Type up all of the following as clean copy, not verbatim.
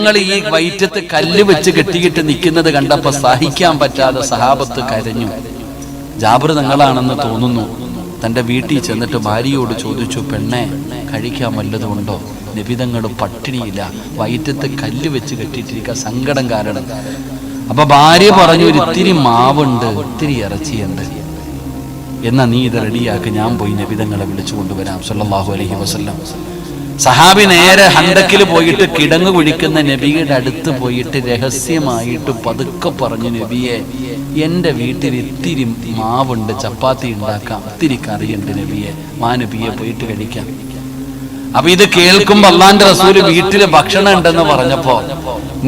നബിതങ്ങൾ ഈ വയറ്റത്ത് കല്ല് വെച്ച് കെട്ടിയിട്ട് നിൽക്കുന്നത് കണ്ടപ്പോ സഹിക്കാൻ പറ്റാതെ സഹാബത്ത് കരഞ്ഞു. ജാബിർ തങ്ങളാണെന്ന് തോന്നുന്നു. തന്റെ വീട്ടിൽ ചെന്നിട്ട് ഭാര്യയോട് ചോദിച്ചു, പെണ്ണെ കഴിക്കാൻ വല്ലതും ഉണ്ടോ? നബിതങ്ങൾ പട്ടിണിയില്ല, വയറ്റത്ത് കല്ല് വെച്ച് കെട്ടിയിട്ടിരിക്കുക, സങ്കടം കാരണം. അപ്പൊ ഭാര്യ പറഞ്ഞു, ഒരു ഇത്തിരി മാവുണ്ട്, ഇത്തിരി ഇറച്ചിയുണ്ട്, എന്നാ നീ ഇത് റെഡിയാക്കി, ഞാൻ പോയി നബിതങ്ങളെ വിളിച്ചു കൊണ്ടുവരാം സല്ലല്ലാഹു അലൈഹി വസല്ലം. സഹാബി നേരെ ഹണ്ടക്കിൽ പോയിട്ട് കിടങ്ങ് കുഴിക്കുന്ന നബിയുടെ അടുത്ത് പോയിട്ട് രഹസ്യമായിട്ട് പതുക്കെ പറഞ്ഞു, നബിയെ എൻ്റെ വീട്ടിൽ ഇത്തിരി മാവുണ്ട്, ചപ്പാത്തി ഉണ്ടാക്കാം, ഇത്തിരി കറിയുണ്ട് നബിയെ, നബിയെ പോയിട്ട് കഴിക്കാം. അപ്പൊ ഇത് കേൾക്കുമ്പോ അള്ളാന്റെ റസൂല് വീട്ടില് ഭക്ഷണം ഉണ്ടെന്ന് പറഞ്ഞപ്പോ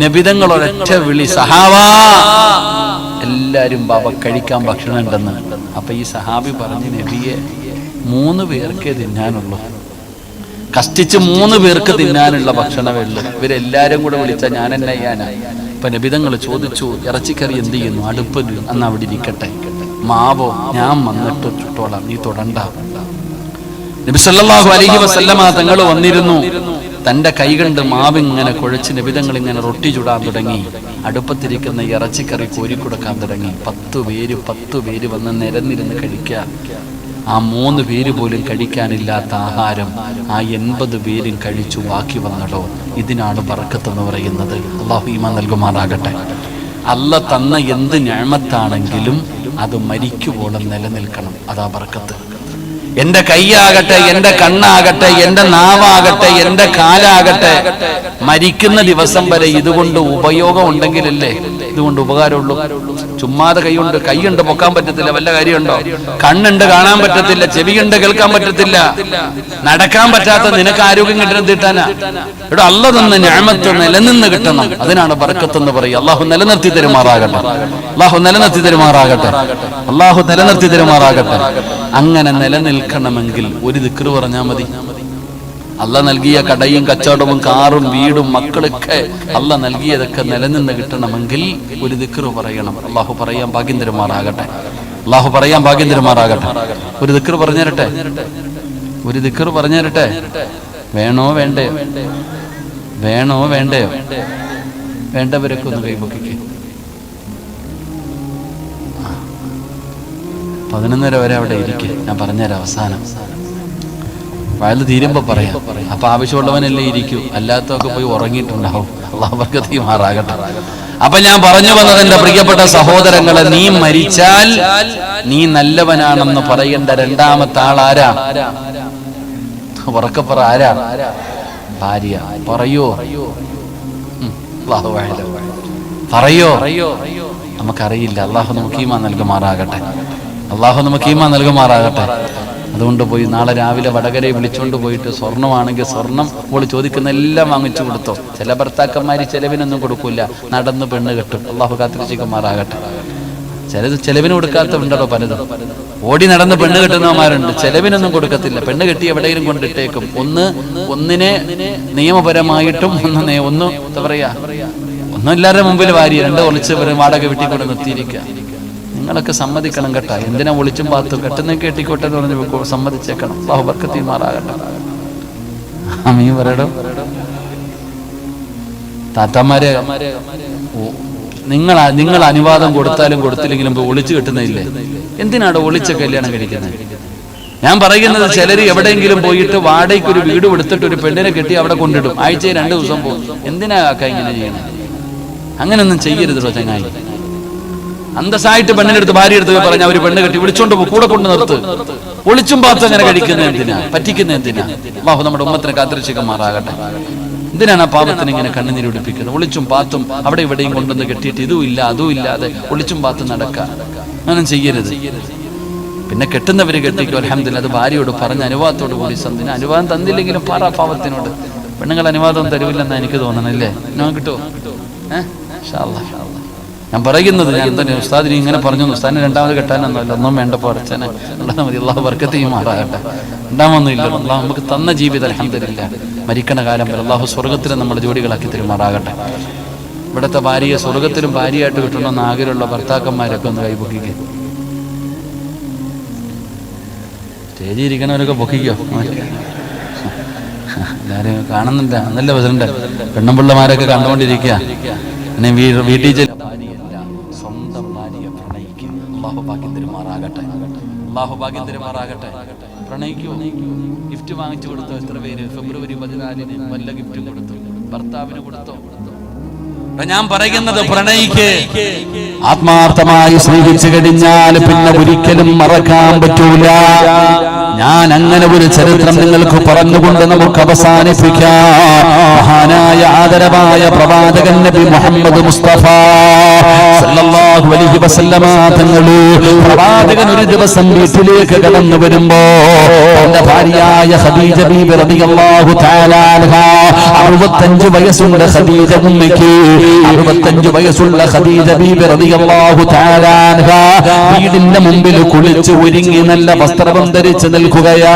നബിതങ്ങൾ ഒരൊറ്റ വിളി, സഹാബാ, എല്ലാരും ബാബ കഴിക്കാൻ ഭക്ഷണം ഉണ്ടെന്ന്. അപ്പൊ ഈ സഹാബി പറഞ്ഞു, നബിയെ 3 പേർക്കേ തിന്നാനുള്ളൂ, കഷ്ടിച്ച് 3 പേർക്ക് തിന്നാനുള്ള ഭക്ഷണമേ ഉള്ളൂ, ഇവരെല്ലാരും കൂടെ വിളിച്ചാൽ ഞാൻ എന്നെ ചെയ്യാനാ. ഇപ്പൊ നബിതങ്ങൾ ചോദിച്ചു, ഇറച്ചിക്കറി എന്ത് ചെയ്യുന്നു? അടുപ്പ് അന്ന് അവിടെ ഇരിക്കട്ടെ, മാവോ ഞാൻ വന്നിട്ട് ചുട്ടോളാം, നീ തൊടണ്ട. നബി സല്ലല്ലാഹു അലൈഹി വസല്ലമ തങ്ങൾ വന്നിരുന്നു. തന്റെ കൈ കണ്ട് മാവ് ഇങ്ങനെ കുഴച്ച് നബിതങ്ങൾ ഇങ്ങനെ റൊട്ടി ചുടാൻ തുടങ്ങി. അടുപ്പത്തിരിക്കുന്ന ഇറച്ചിക്കറി കോരിക്കൊടുക്കാൻ തുടങ്ങി. 10 പേര് വന്ന് നിരന്നിരുന്ന് കഴിക്കുക. ആ 3 പേര് പോലും കഴിക്കാനില്ലാത്ത ആഹാരം ആ 80 പേരും കഴിച്ചു ബാക്കി വന്നടോ. ഇതിനാണ് ബർക്കത്ത് എന്ന് പറയുന്നത്. അല്ലാഹു ഈമാൻ നൽകുമാറാകട്ടെ. അല്ല തന്ന എന്ത് നിഅമത്താണെങ്കിലും അത് മരിക്കുവോളം നിലനിൽക്കണം, അതാ ബർക്കത്ത്. എന്റെ കൈയാകട്ടെ, എന്റെ കണ്ണാകട്ടെ, എന്റെ നാവാകട്ടെ, എന്റെ കാലാകട്ടെ, മരിക്കുന്ന ദിവസം വരെ ഇതുകൊണ്ട് ഉപയോഗം ഉണ്ടെങ്കിലല്ലേ ഇതുകൊണ്ട് ഉപകാരമുള്ളൂ. ചുമ്മാതെ കൈയുണ്ട് പൊക്കാൻ പറ്റത്തില്ല, വല്ല കാര്യമുണ്ടോ? കണ്ണുണ്ട് കാണാൻ പറ്റത്തില്ല, ചെവിയുണ്ട് കേൾക്കാൻ പറ്റത്തില്ല, നടക്കാൻ പറ്റാത്ത നിനക്ക് ആരോഗ്യം കിട്ടുന്നത് കിട്ടാനാ? ഇവിടെ അല്ലാഹു തന്ന നിഅമത്ത് നിലനിന്ന് കിട്ടണം, അതിനാണ് ബർക്കത്ത് എന്ന് പറയുക. അള്ളാഹു നിലനിർത്തി തരുമാറാകട്ടെ, അള്ളാഹു നിലനിർത്തി തരുമാറാകട്ടെ, അള്ളാഹു നിലനിർത്തി തരുമാറാകട്ടെ. അങ്ങനെ നിലനിൽക്കണമെങ്കിൽ ഒരു ദിക്ർ പറഞ്ഞാൽ മതി. അല്ല നൽകിയ കടയും കച്ചവടവും കാറും വീടും മക്കളൊക്കെ അല്ല നൽകിയതൊക്കെ നിലനിന്ന് കിട്ടണമെങ്കിൽ ഒരു ദിക്ർ പറയണം. അള്ളാഹു പറയാൻ ഭാഗ്യം തരുമാറാകട്ടെ, അള്ളാഹു പറയാൻ ഭാഗ്യം തരുമാറാകട്ടെ. ഒരു ദിക്ർ പറഞ്ഞു തരട്ടെ, ഒരു ദിക്ർ പറഞ്ഞു തരട്ടെ. വേണോ വേണ്ടയോ? വേണോ വേണ്ടയോ? വേണ്ടവരൊക്കെ ഒന്ന് കൈപൊക്കിക്ക്. 11:30 വരെ അവിടെ ഇരിക്കെ, ഞാൻ പറഞ്ഞുതരാം അവസാനം. വയല് തീരുമ്പോ പറയാം. അപ്പൊ ആവശ്യമുള്ളവനല്ലേ ഇരിക്കൂ, അല്ലാത്തൊക്കെ പോയി ഉറങ്ങിയിട്ടുണ്ടാവും. അല്ലാഹു ബർക്കത്ത് ചെയ്യുമാറാകട്ടെ. അപ്പൊ ഞാൻ പറഞ്ഞു വന്നത്, എന്റെ പ്രിയപ്പെട്ട സഹോദരങ്ങളെ, നീ മരിച്ചാൽ നീ നല്ലവനാണെന്ന് പറയേണ്ട രണ്ടാമത്തെ ആൾ ആരാ? ഉറക്കപ്പറ, ആരാ? ഭാര്യ. പറയോ? പറയോ? നമുക്കറിയില്ല. അള്ളാഹു നമുക്ക് ഈമാൻ നൽകുമാറാകട്ടെ, അള്ളാഹു നമുക്ക് ഈമാൻ നൽകുമാറാകട്ടെ. അതുകൊണ്ട് പോയി നാളെ രാവിലെ വടകരയെ വിളിച്ചുകൊണ്ട് പോയിട്ട് സ്വർണ്ണമാണെങ്കിൽ സ്വർണം ഓള് ചോദിക്കുന്ന എല്ലാം വാങ്ങിച്ചു കൊടുത്തോ. ചില ഭർത്താക്കന്മാര് ചെലവിനൊന്നും കൊടുക്കൂല, നടന്ന് പെണ്ണ് കെട്ടും. അള്ളാഹു കാത്തിരക്ഷിക്കുമാറാകട്ടെ. ചിലത് ചെലവിന് കൊടുക്കാത്തതുണ്ടല്ലോ, പലതും ഓടി നടന്ന് പെണ്ണ് കെട്ടുന്നവന്മാരുണ്ട്, ചെലവിനൊന്നും കൊടുക്കത്തില്ല. പെണ്ണ് കെട്ടി എവിടെയെങ്കിലും കൊണ്ടിട്ടേക്കും. ഒന്നിനെ നിയമപരമായിട്ടും ഒന്ന് എന്താ പറയാ, ഒന്നും എല്ലാവരുടെ മുമ്പിൽ വാരി, 2 ഒളിച്ച് വാടക വീട്ടിക്കൊണ്ട് നിർത്തിയിരിക്കുക. നിങ്ങളൊക്കെ സമ്മതിക്കണം കേട്ടോ. എന്തിനാ ഒളിച്ചും പാത്തും? കെട്ടുന്ന കെട്ടിക്കോട്ടെ എന്ന് പറഞ്ഞ് സമ്മതിച്ചേക്കണം. അല്ലാഹു ബർക്കത്ത് ചെയ്യുമാറാകട്ടെ. ആമീൻ പറയടോ. താത്തമാരെ, നിങ്ങൾ അനുവാദം കൊടുത്താലും കൊടുത്തില്ലെങ്കിലും ഒളിച്ചു കെട്ടുന്നില്ലേ? എന്തിനാണ് ഒളിച്ച കല്യാണം കഴിക്കുന്നത്? ഞാൻ പറയുന്നത്, ചിലര് എവിടെയെങ്കിലും പോയിട്ട് വാടകയ്ക്ക് ഒരു വീട് കൊടുത്തിട്ട് ഒരു പെണ്ണിനെ കെട്ടി അവിടെ കൊണ്ടിടും. ആഴ്ചയിൽ 2 ദിവസം പോകും. എന്തിനാ കാക്ക ഇങ്ങനെ ചെയ്യണം? അങ്ങനെയൊന്നും ചെയ്യരുതോ ചങ്ങായി. അന്തസ്സായിട്ട് പെണ്ണിനെടുത്ത് ഭാര്യ എടുത്ത് പറഞ്ഞ അവര് പെണ്ണ് കെട്ടി വിളിച്ചോണ്ട് പോകും, കൂടെ കൊണ്ട് നിർത്ത്. ഒളിച്ചും പാത്തും അങ്ങനെ കഴിക്കുന്ന എന്തിനാ? പറ്റിക്കുന്ന എന്തിനാ? അല്ലാഹു നമ്മുടെ ഉമ്മത്തിനെ കാത്തിരക്ഷിക്കുമാറാകട്ടെ. എന്തിനാണ് ആ പാപത്തിന് ഇങ്ങനെ കണ്ണുനീര് ഒളിപ്പിക്കുന്നത്? ഒളിച്ചും പാത്തും അവിടെ ഇവിടെയും കൊണ്ടുവന്ന് കെട്ടിയിട്ട് ഇതും ഇല്ല അതും ഇല്ലാതെ ഒളിച്ചും പാത്തും നടക്കാൻ അങ്ങനെ ചെയ്യരുത്. പിന്നെ കെട്ടുന്നവര് കെട്ടിക്കോ, അൽഹംദുലില്ലാഹ്. അത് ഭാര്യയോട് പറഞ്ഞ അനുവാദത്തോട് കൂടി. അനുവാദം തന്നില്ലെങ്കിലും പറ പാവത്തിനോട്. പെണ്ണുങ്ങൾ അനുവാദം തരുവില്ലെന്നാ എനിക്ക് തോന്നണല്ലേ? ഞാൻ കിട്ടുമോ? ഇൻഷാ അല്ലാഹ്. ഞാൻ പറയുന്നത്, ഞാൻ തന്നെ ഉസ്താദിന് ഇങ്ങനെ പറഞ്ഞു, ഉസ്താദിന് 2ാമത് കെട്ടാനൊന്നുമില്ല, ഒന്നും വേണ്ടപ്പോൾ അടച്ചനെ ഉള്ളത് മതി. അല്ലാഹു ബർക്കത്ത് ചെയ്യുമാറാകട്ടെ. 2ാമൊന്നും ഇല്ല. അല്ലാഹു നമുക്ക് തന്ന ജീവിതം അൽഹംദുലില്ലാഹ് മരിക്കണ കാലം വരെ അല്ലാഹു സ്വർഗത്തിലും നമ്മുടെ ജോഡികളാക്കി തരുമാറാകട്ടെ. ഇവിടുത്തെ ഭാര്യയെ സ്വർഗത്തിലും ഭാര്യയായിട്ട് കിട്ടണമെന്ന് ആഗ്രഹമുള്ള ഭർത്താക്കന്മാരൊക്കെ ഒന്ന് കൈപൊക്കിക്കുക. സ്റ്റേജിൽ ഇരിക്കണവരൊക്കെ പൊക്കിക്കോ. എല്ലാരും കാണുന്നില്ല എന്നല്ല പ്രസിഡന്റ്, പെണ്ണുപിള്ളമാരൊക്കെ കണ്ടുകൊണ്ടിരിക്കുക. വീട്ടിൽ സ്വന്തം ഭാര്യയെ പ്രണയിക്കുക. അള്ളാഹു ഭാഗ്യം തരുമാറാകട്ടെ, അള്ളാഹു ഭാഗ്യം തരുമാറാകട്ടെ. പ്രണയിക്കൂ. ഗിഫ്റ്റ് വാങ്ങിച്ചു കൊടുത്തോ? എത്ര പേര് ഫെബ്രുവരി 14 വല്ല ഗിഫ്റ്റും കൊടുത്തു? ഭർത്താവിന് കൊടുത്തോ? ഞാൻ പറയുന്നത് പ്രണയിക്ക്. ആത്മാർത്ഥമായി സ്നേഹിച്ചു കഴിഞ്ഞാൽ പിന്നെ ഒരിക്കലും മറക്കാൻ പറ്റൂല. ഞാൻ അങ്ങനെ ഒരു ചരിത്രം നിങ്ങൾക്ക് പറഞ്ഞുകൊണ്ട് നമുക്ക് അവസാനിപ്പിക്കാം. മഹാനായ ആദരവായ പ്രവാചകൻ നബി മുഹമ്മദ് മുസ്തഫ സല്ലല്ലാഹു അലൈഹി വസല്ലമ തങ്ങളെ പ്രവാചകൻ ഒരു ദിവസം വീട്ടിലേക്ക് കടന്നു വരുമ്പോ തന്റെ ഭാര്യയായ ഖദീജ ബീബി റളിയല്ലാഹു തആല അൻഹാ 65 വയസ്സുള്ള ഖദീജ ഉമ്മയ്ക്ക് 65 വയസ്സുള്ള ഖദീജ ബീബി റളിയല്ലാഹു തആല അൻഹാ വീടിന്റെ മുമ്പിൽ കുളിച്ച് ഒരുങ്ങി നല്ല വസ്ത്രം ധരിച്ച് നിൽക്കുകയാ.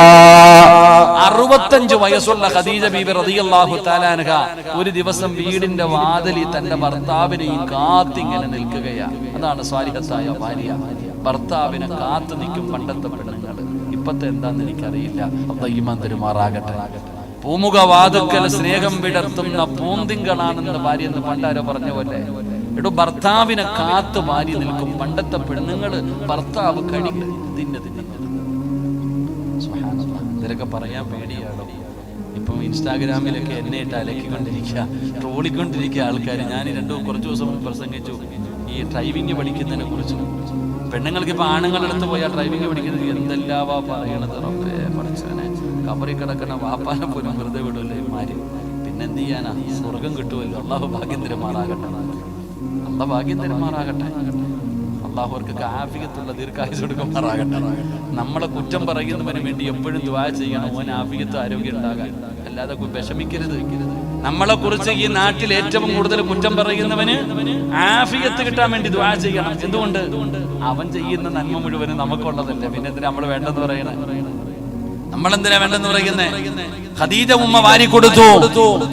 65 വയസ്സുള്ള ഖദീജ ബീബി റളിയല്ലാഹു തആല അൻഹാ ഒരു ദിവസം വീടിന്റെ വാതിലിൽ തന്റെ ഭർത്താവിനെയും കാത്തിങ്ങനെ നിൽക്കുകയാ. അതാണ് സ്വാലിഹത്തായ ഭാര്യ. ഭർത്താവിനെ കാത്തു നിൽക്കും പണ്ടത്തെ പെണ്ണുങ്ങൾ. ഇപ്പത്തെ എന്താന്ന് എനിക്കറിയില്ല. അല്ലാഹു ഈമാൻ തരുമാറാകട്ടെ. പൂമുഖ വാതുക്കൽ സ്നേഹം വിടർത്തുന്ന പൂന്തിങ്കളാണെന്ന് ഭാര്യ എന്ന് പണ്ടാരോ പറഞ്ഞ പോലെ എടോ ഭർത്താവിനെ കാത്ത് ഭാര്യ നിൽക്കും. പണ്ടത്തെ പെണ്ണുങ്ങള് ഭർത്താവ് കഴിക്കും ഇതൊക്കെ പറയാൻ പേടിയാണോ? ഇപ്പം ഇൻസ്റ്റാഗ്രാമിലൊക്കെ എന്നെ ഇട്ട് അലക്കിക്കൊണ്ടിരിക്കുക, ട്രോളിക്കൊണ്ടിരിക്കുക ആൾക്കാർ. ഞാൻ കുറച്ചു ദിവസം മുമ്പ് പ്രസംഗിച്ചു ഈ ഡ്രൈവിംഗ് പഠിക്കുന്നതിനെ കുറിച്ച്. പെണ്ണുങ്ങൾക്ക് ഇപ്പൊ ആണുങ്ങളുടെ അടുത്ത് പോയാൽ ഡ്രൈവിംഗ് പഠിക്കുന്നത് എന്തെല്ലാവാ പറയണത്. റബ്ബേ പഠിച്ചവനെ, കബറി കിടക്കണ വാപ്പാനെ പോലും വെറുതെ വിടൂല്ലേ മാരി. പിന്നെന്ത് ചെയ്യാനാ? സ്വർഗം കിട്ടുമല്ലോ. അള്ളാഹു ഭാഗ്യം തരുമാറാകട്ടെ, അള്ളാഹു ഭാഗ്യം തരുമാറാകട്ടെ. അള്ളാഹു അവർക്ക് ആഫിയത്തുള്ള ദീർഘായുസ്സ് കൊടുക്കുമാറാകട്ടെ. നമ്മളെ കുറ്റം പറയുന്നവന് വേണ്ടി എപ്പോഴും ദുആ ചെയ്യണം, ഓൻ ആഫിയത്ത് ആരോഗ്യം ഉണ്ടാകാൻ. അല്ലാതെ വിഷമിക്കരുത്. നമ്മളെ കുറിച്ച് ഈ നാട്ടിൽ ഏറ്റവും കൂടുതൽ കുറ്റം പറയുന്നവന് ആഫിയത്ത് കിട്ടാൻ വേണ്ടി ദുആ ചെയ്യണം. എന്തുകൊണ്ട്? അവൻ ചെയ്യുന്ന നന്മ മുഴുവനും നമുക്കുള്ളതല്ലേ. പിന്നെ എന്തിനാ നമ്മൾ വേണ്ടെന്ന് പറയണേ? നമ്മളെന്തിനാ വേണ്ടെന്ന് പറയുന്നേ? ഖദീജ ഉമ്മ വാരി കൊടുത്തു.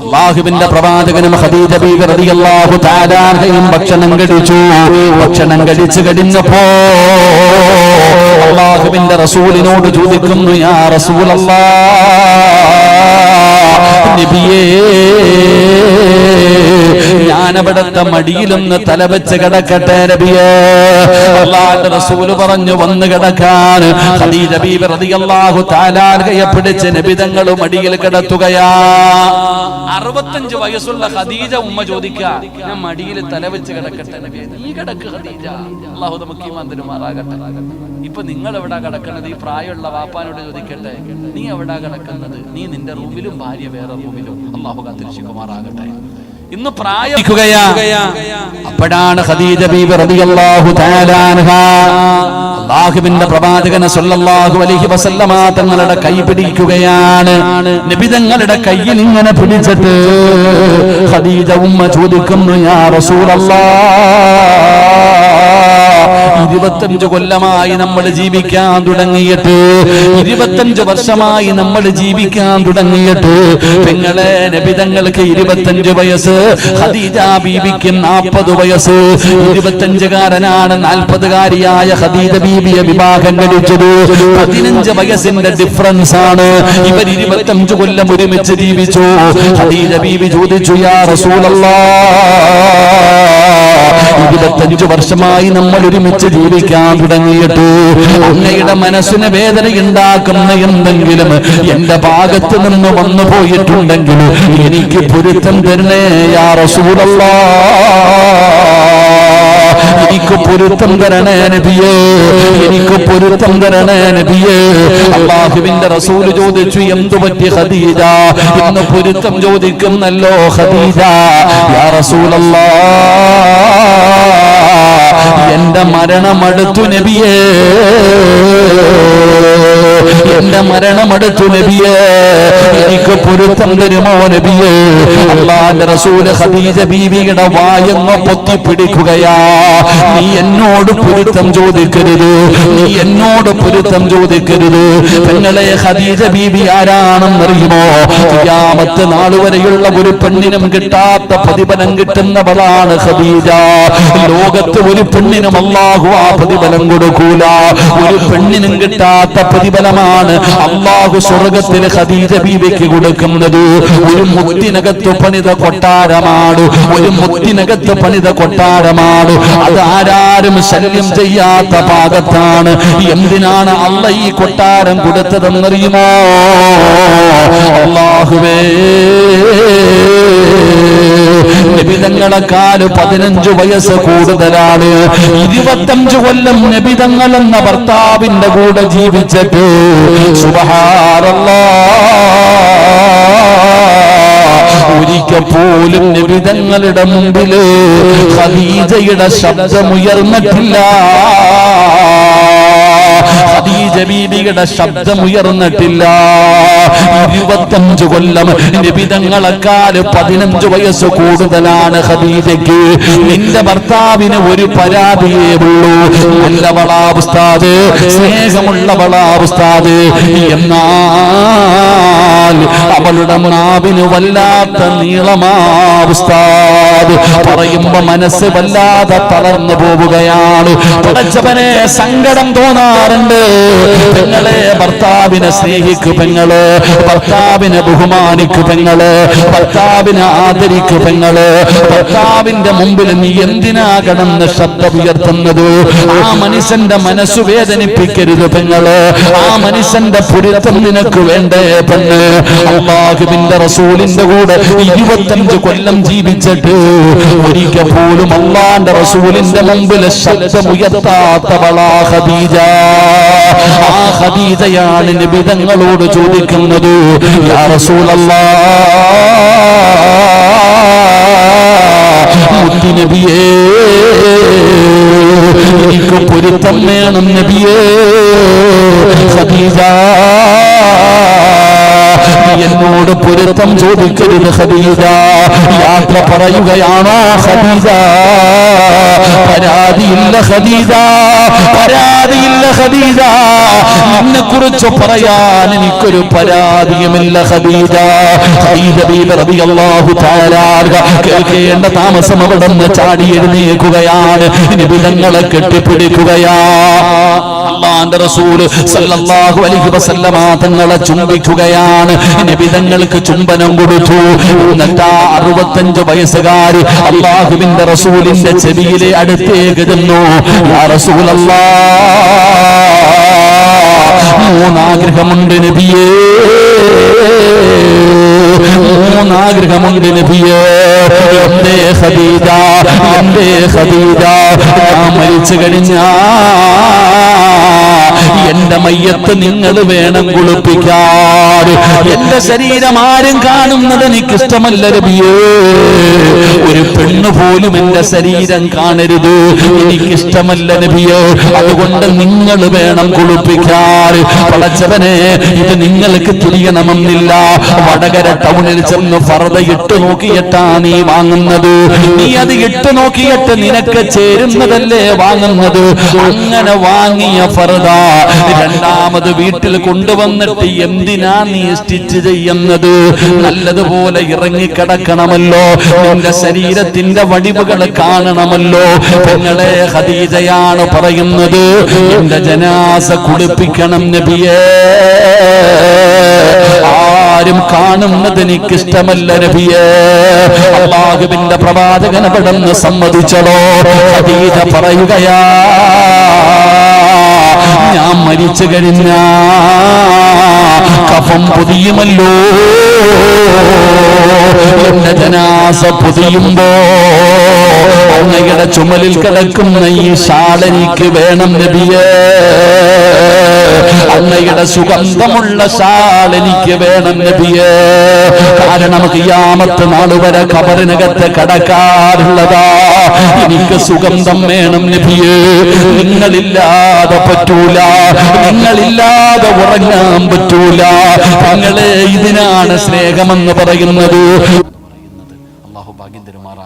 അല്ലാഹുവിന്റെ പ്രവാചകനും ഖദീജ ബീവി റളിയല്ലാഹു തആല അൻഹയും ഭക്ഷണം കഴിച്ചു. ഭക്ഷണം കഴിച്ചു കഴിഞ്ഞപ്പോ അല്ലാഹുവിന്റെ റസൂലിനോട് ചോദിക്കുന്നു, യാ റസൂലല്ലാഹ്, നബിയേ, ഞാനവിടുത്തെ മടിയിലൊന്ന് തലവെച്ച് കിടക്കട്ടെ നബിയേ? അല്ലാഹുവിന്റെ റസൂൽ പറഞ്ഞു, വന്ന് കിടക്കാൻ. ഖദീജ ബീവി റളിയല്ലാഹു തആല അൻഹയെ പിടിച്ച് നബി തങ്ങൾ മടിയിൽ കിടത്തുകയാ. 65 വയസ്സുള്ള ഖദീജ ഉമ്മ ചോദിക്ക, ഞാൻ മടിയിൽ തലവെച്ച് കിടക്കട്ടെ നബിയേ? നീ കിടക്ക് ഖദീജ, അല്ലാഹു നമുക്ക് ഈമാൻ തരുമാറാകട്ടെ. ഇപ്പൊ നിങ്ങൾ എവിടാ കിടക്കുന്നത്? ഈ പ്രായമുള്ള വാപ്പാനോട് ചോദിക്കട്ടെ, നീ എവിടാ കിടക്കുന്നത്? നീ നിന്റെ റൂമിലും ഭാര്യ വേറെ റൂമിലും. അല്ലാഹു കാത്തിരക്ഷിക്കുമാറാകട്ടെ. ഇന്ന് അപ്പോഴാണ് ഖദീജ ബീവി റളിയല്ലാഹു തആല അൻഹാ അല്ലാഹുവിന്റെ പ്രവാചകൻ സല്ലല്ലാഹു അലൈഹി വസല്ലമ തങ്ങളുടെ കൈ പിടിക്കുകയാണ്. നബി തങ്ങളുടെ കയ്യിൽ ഇങ്ങനെ പിടിച്ചിട്ട് ഖദീജ ഉമ്മ ചോദിക്കുന്നു, യാ റസൂലല്ലാഹ്, 25 കൊല്ലമായി നമ്മൾ ജീവിക്കാൻ തുടങ്ങിയിട്ട്, 25 വർഷമായി നമ്മൾ ജീവിക്കാൻ തുടങ്ങിയിട്ട്, പെങ്ങളെ നബി തങ്ങൾക്ക് 25 വയസ്സ്, ഖദീജ ബീവിക്ക് 40 വയസ്സ്. 25കാരനാണ് 40കാരിയായ ഖദീജ ബീവിയെ വിവാഹം കഴിച്ചത്. 15 വയസ്സിന്റെ ഡിഫറൻസ് ആണ്. ഇവർ 25 കൊല്ലം ഒരുമിച്ച് ജീവിച്ചു. ഖദീജ ബീവി ചോദിച്ചു, യാ റസൂലല്ലാഹ്, 25 വർഷമായി നമ്മൾ ഒരുമിച്ച് ജീവിക്കാൻ തുടങ്ങിയിട്ട് അങ്ങയുടെ മനസ്സിന് വേദനയുണ്ടാക്കുന്ന എന്തെങ്കിലും എന്റെ ഭാഗത്ത് നിന്ന് വന്നു പോയിട്ടുണ്ടെങ്കിൽ എനിക്ക് പൊരുത്തം തരണേ യാ റസൂലല്ലാഹ്, എനിക്ക് പൊരുത്തം തരണേ നബിയേ, എനിക്ക് പൊരുത്തം തരണേ നബിയേ. അല്ലാഹുവിന്റെ റസൂൽ ചോദിച്ചു, എന്തു പറ്റി ഖദീജ? ഇന്ന് പൊരുത്തം ചോദിക്കുന്നല്ലോ ഖദീജ. യാ റസൂലല്ലാഹ്, എന്റെ മരണമടുത്തു നബിയേ, എന്റെ മരണമടുത്തു നബിയേ, എനിക്ക് പൊരുത്തം തരുമോ നബിയേ? അല്ലാഹുവിന്റെ റസൂല് ഖദീജ ബീവിയുടെ വായങ്ങ പൊത്തിപ്പിടിക്കുകയാ. നീ എന്നോട് പൊരുത്തം ചോദിക്കരുത്, നീ എന്നോട് പൊരുത്തം ചോദിക്കരുത്. പെങ്ങളെ, ഖദീജ ബീവി ആരാണെന്നറിയുമോ? ഖിയാമത്ത് നാൾ വരെയുള്ള ഒരു പെണ്ണിനും കിട്ടാത്ത പ്രതിഫലം കിട്ടുന്നവളാണ് ഖദീജ. ലോകത്ത് ഒരു പെണ്ണിനും അല്ലാഹു ആ പ്രതിഫലം കൊടുക്കൂല. ഒരു പെണ്ണിനും കിട്ടാത്ത പ്രതിഫലമാണ് അല്ലാഹു സ്വർഗ്ഗത്തിൽ ഖദീജ ബീവിക്ക് കൊടുക്കുന്നത്. ഒരു മുത്തിനകത്ത് പണിത കൊട്ടാരമാണ്, ഒരു മുത്തിനകത്ത് പണിത കൊട്ടാരമാണ്. അത് ആരാരും ശല്യം ചെയ്യാത്ത ഭാഗത്താണ്. എന്തിനാണ് അല്ലാഹ് ഈ കൊട്ടാരം കൊടുത്തതെന്നറിയുമോ? അല്ലാഹുവേ, നബിതങ്ങളെക്കാൾ 15 വയസ്സ് കൂടുതലാണ്. 25 കൊല്ലം നബിതങ്ങൾ എന്ന ഭർത്താവിന്റെ കൂടെ ജീവിച്ചിട്ട് സുബ്ഹാനല്ലാഹ് ഒരിക്കൽ പോലും നബിതങ്ങളുടെ മുമ്പില് ഖദീജയുടെ ശബ്ദമുയർന്നിട്ടില്ല. ഖദീജ ബീവിയുടെ ശബ്ദമുയർന്നിട്ടില്ല. 25 കൊല്ലം നബിതങ്ങളെക്കാൾ 15 വയസ്സ് കൂടുതലാണ് ഖദീജയ്ക്ക്. നിന്റെ ഭർത്താവിന് ഒരു പരാതിയേ ഉള്ളൂ, നല്ലവളാ ഉസ്താദ്, സ്നേഹമുള്ളവളാ ഉസ്താദ്. എന്നാൽ അവളുടെ നാവിന് വല്ലാത്ത നീളമാ ഉസ്താദ്. പറയുമ്പോ മനസ്സ് വല്ലാതെ തളർന്നു പോവുകയാണ്. പടച്ചവനെ, സങ്കടം തോന്നാറുണ്ട്. പെങ്ങളെ, ഭർത്താവിനെ സ്നേഹിക്കു പെങ്ങള്, ഭർത്താവിനെ ബഹുമാനിക്കു പെങ്ങള്, ഭർത്താവിനെ ആദരിക്കു പെങ്ങള്. ഭർത്താവിന്റെ മുമ്പിൽ നീ എന്തിനാ കിടന്ന് ശബ്ദം ഉയർത്തുന്നത്? ആ മനുഷ്യന്റെ മനസ്സു വേദനിപ്പിക്കരുത് പെങ്ങള്. ആ മനുഷ്യന്റെ പുരുത്തം നിനക്ക് വേണ്ടേ പെണ്ണ്? അല്ലാഹുവിന്റെ റസൂലിന്റെ കൂടെ 25 കൊല്ലം ജീവിച്ചിട്ട് ഒരിക്കൽ പോലും അല്ലാഹുവിന്റെ റസൂലിന്റെ മുമ്പിൽ ശബ്ദമുയർത്താത്തവളാ ഖദീജ. ആ ഖദീജയാണ് നബി തങ്ങളോട് ചോദിക്കുന്നത്, യാ റസൂലല്ലാഹ്, മുത്തി നബിയേ, എനിക്ക് പൊരുത്തം വേണം നബിയേ. ഖദീജ, എന്നോട് പൊരുത്തം ചോദിക്കരുത് ഖദീജ. യാത്ര പറയുകയാണോ ഖദീജ? പരാതിയില്ല ഖദീജ, പരാതിയില്ല ഖദീജ. നിന്നെ കുറിച്ച് പറയാൻ എനിക്കൊരു പരാതിയുമില്ല ഖദീജ. ഖദീജ ബീവി റളിയല്ലാഹു തആല കേൾക്കേണ്ട താമസം അവിടെ നിന്ന് ചാടി എഴുന്നേൽക്കുകയാണ്. നബി തങ്ങളെ കെട്ടിപ്പിടിക്കുകയാണ്. അല്ലാഹുവിന്റെ റസൂൽ സല്ലല്ലാഹു അലൈഹി വസല്ലമ തങ്ങളെ ചുംബിക്കുകയാണ്. നബി തങ്ങൾക്ക് ചുംബനം കൊടുത്തു. എന്നിട്ട് 65 വയസ്സുകാരി അല്ലാഹുവിന്റെ റസൂലിന്റെ ചെവിയിലെ അടുത്തേക്ക് ചെന്നു. യാ റസൂലല്ലാഹ്, 3 ആഗ്രഹമുണ്ട് നബിയേ, 3 ആഗ്രഹമുണ്ട് നബിയേ. എന്തേ ഖദീജ, എന്തേ ഖദീജ, ഞാൻ മരിച്ചു കഴിഞ്ഞാ എന്റെ മയ്യത്ത് നിങ്ങൾ വേണം കുളിപ്പിക്കാൻ. എന്റെ ശരീരം ആരും കാണുന്നത് എനിക്കിഷ്ടമല്ല നബിയേ. ഒരു പെണ്ണ് പോലും എന്റെ ശരീരം കാണരുത്, എനിക്കിഷ്ടമല്ല നബിയേ. അതുകൊണ്ട് നിങ്ങൾ വേണം കുളിപ്പിക്കാൻ. പടച്ചവനെ, ഇത് നിങ്ങൾക്ക് തിരിയണമെന്നില്ല. വടകര ടൗണിൽ ചെന്ന് ഫർദ ഇട്ട് നോക്കിയിട്ടാ നീ വാങ്ങുന്നത്. നീ അത് ഇട്ട് നോക്കിയിട്ട് നിനക്ക് ചേരുന്നതല്ലേ വാങ്ങുന്നത്. അങ്ങനെ വാങ്ങിയ ഫർദ രണ്ടാമത് വീട്ടിൽ കൊണ്ടുവന്നിട്ട് എന്തിനാ നീ സ്റ്റിച്ച് ചെയ്യുന്നത്? നല്ലതുപോലെ ഇറങ്ങിക്കിടക്കണമല്ലോ, നിന്റെ ശരീരത്തിന്റെ വടിവുകൾ കാണണമല്ലോ. പെങ്ങളെ, ഖദീജയാണ് പറയുന്നത്, എന്റെ ജനാസ കുളിപ്പിക്കണം നബിയേ. ആരും കാണുന്നത് എനിക്കിഷ്ടമല്ല നബിയേ. അല്ലാഹുവിന്റെ പ്രവാചകൻ പെട്ടെന്ന് സമ്മതിച്ചതോ? ഖദീജ പറയുകയാ, ഞാൻ മരിച്ചു കഴിഞ്ഞ കഫം പൊതിയുമല്ലോ, എന്റെ ജനാസ പൊതിയുമ്പോ അങ്ങയുടെ ചുമലിൽ കിടക്കുന്ന ഈ ഷാൾ എനിക്ക് വേണം നബിയേ. അങ്ങയുടെ സുഗന്ധമുള്ള ഷാൾ എനിക്ക് വേണം നബിയേ. കാരണം ഖിയാമത്ത് നാൾ വരെ ഖബറിനകത്ത് കടക്കാറുള്ളതാ. എനിക്ക് സുഗന്ധം വേണം നബിയേ. നിങ്ങളില്ലാതെ പറ്റൂല, നിങ്ങളില്ലാതെ ഉറങ്ങാൻ പറ്റൂല. നിങ്ങളെ ഇതിനാണ് സ്നേഹമെന്ന് പറയുന്നത്. അല്ലാഹു ഭാഗ്യം തരുമാറാകട്ടെ.